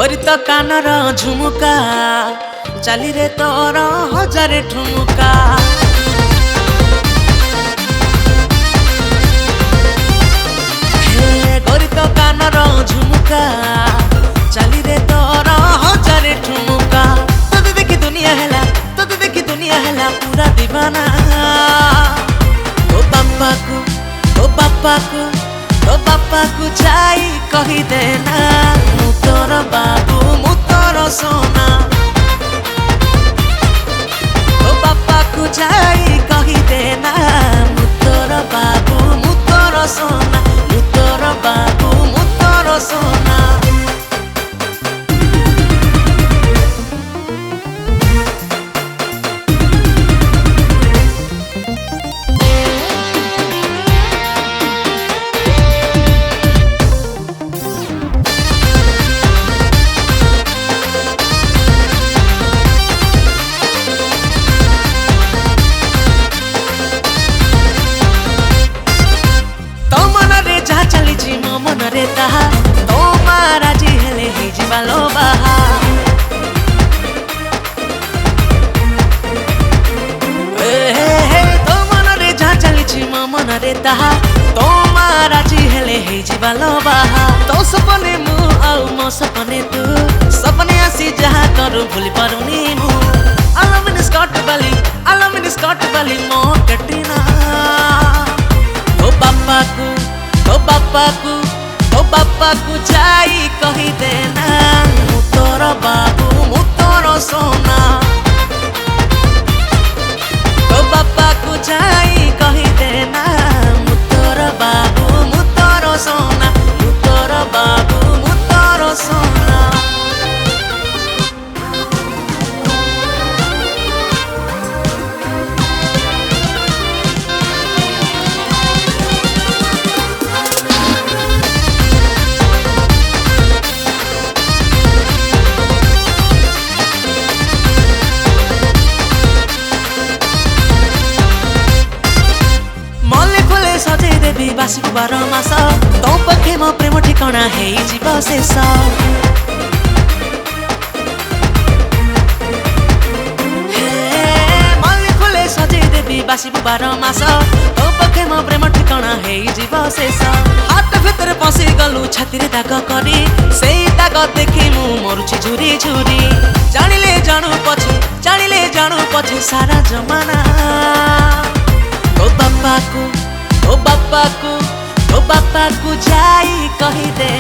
गोरी तो कानर झुमुका चाली रे तोर हजारे ठुमुका गोरी तो कानर झुमुका चाली रे तोर हजारे ठुमुका तोते देखी दुनिया हैला पूरा दीवाना तो बापा को जाई कही देना मु तोर बाबू मु तोर सोना तो बापा को जाई कही देना मु तोर बाबू मु तोर सोना मु तोर बाबू मु तोर सोना मो मन रे ताहा तो महाराजी हेले ही जीवालो बाहा तो मन रे जा चली मो मन रे ताहा तो महाराजी हेले ही जीवालो बाहा तो सपने मु आउ मो सपने तू सपने आसी जहा करू भूली पारुनी मु आलमिन स्कॉट बाली मो कटिना तो बापा को जाई कही देना मु तोर बाबू मु तोर सोना तो बापा को जाई कही देना मु तोर बाबू मु तोर सोना मु तोर बाबू मु तोर सोना सजै देवी बासी 12 मास तो पखे मो प्रेम ठिकाना है जीव शेष मल्ली फुले सजै देवी बासी 12 मास तो पखे मो प्रेम ठिकाना है जीव शेष हाथ भीतर पसी गलु छाती रे दाग करी सेई दाग देखि मु मरुछि झुरी झुरी जानिले जाणु पछे सारा जमाना तो बापा को जाई कही दे